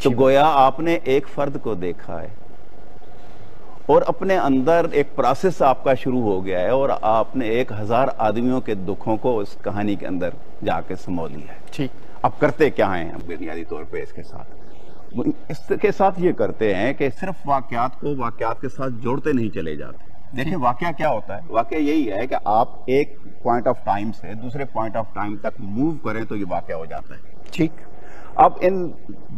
تو گویا آپ نے ایک فرد کو دیکھا ہے اور اپنے اندر ایک پروسیس آپ کا شروع ہو گیا ہے اور آپ نے 1000 آدمیوں کے دکھوں کو اس کہانی کے اندر جا کے سمو لیا ہے. ٹھیک. اب کرتے کیا ہیں بنیادی طور پہ اس کے ساتھ یہ کرتے ہیں کہ صرف واقعات کو واقعات کے ساتھ جوڑتے نہیں چلے جاتے. دیکھیں واقعہ کیا ہوتا ہے؟ واقعہ یہی ہے کہ آپ ایک پوائنٹ آف ٹائم سے دوسرے پوائنٹ آف ٹائم تک موو کریں تو یہ واقعہ ہو جاتا ہے. ٹھیک. اب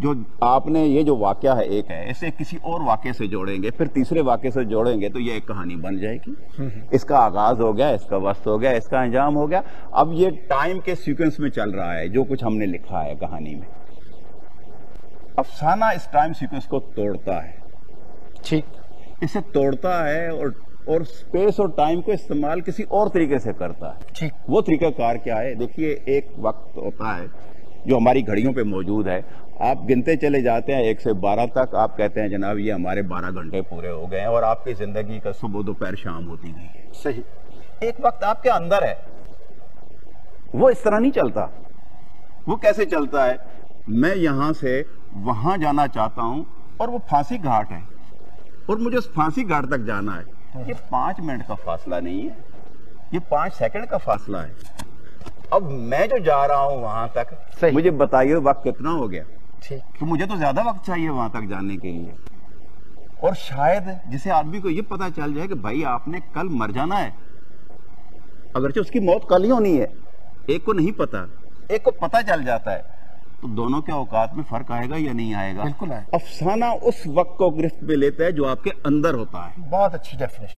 جو آپ نے یہ جو واقعہ ہے ایک ہے اسے کسی اور واقعے سے جوڑیں گے پھر تیسرے واقعے سے جوڑیں گے تو یہ ایک کہانی بن جائے گی. اس کا آغاز ہو گیا، اس کا وسط ہو گیا، اس کا انجام ہو گیا. اب یہ ٹائم کے سیکوینس میں چل رہا ہے جو کچھ ہم نے لکھا ہے کہانی میں. افسانہ اس ٹائم سیکوینس کو توڑتا ہے. ٹھیک. اسے توڑتا ہے اور سپیس اور ٹائم کو استعمال کسی اور طریقے سے کرتا ہے. ٹھیک. وہ طریقہ کار کیا ہے؟ دیکھیے ایک وقت ہوتا ہے جو ہماری گھڑیوں پہ موجود ہے. آپ گنتے چلے جاتے ہیں 1 سے 12 تک. آپ کہتے ہیں جناب یہ ہمارے 12 گھنٹے پورے ہو گئے ہیں اور آپ کی زندگی کا صبح دوپہر شام ہوتی گئی ہے. صحیح. ایک وقت آپ کے اندر ہے وہ اس طرح نہیں چلتا. وہ کیسے چلتا ہے؟ میں یہاں سے وہاں جانا چاہتا ہوں اور وہ پھانسی گھاٹ ہے اور مجھے اس پھانسی گھاٹ تک جانا ہے. یہ 5 منٹ کا فاصلہ نہیں ہے، یہ 5 سیکنڈ کا فاصلہ ہے. اب میں جو جا رہا ہوں وہاں تک مجھے بتائیے وقت کتنا ہو گیا؟ ٹھیک. کہ مجھے تو زیادہ وقت چاہیے وہاں تک جانے کے لیے. اور شاید جسے آدمی کو یہ پتا چل جائے کہ بھائی آپ نے کل مر جانا ہے، اگرچہ اس کی موت کل ہی ہونی ہے، ایک کو نہیں پتا، ایک کو پتا چل جاتا ہے، تو دونوں کے اوقات میں فرق آئے گا یا نہیں آئے گا؟ بالکل ہے. افسانہ اس وقت کو گرفت میں لیتا ہے جو آپ کے اندر ہوتا ہے. بہت اچھی ڈیفینیشن.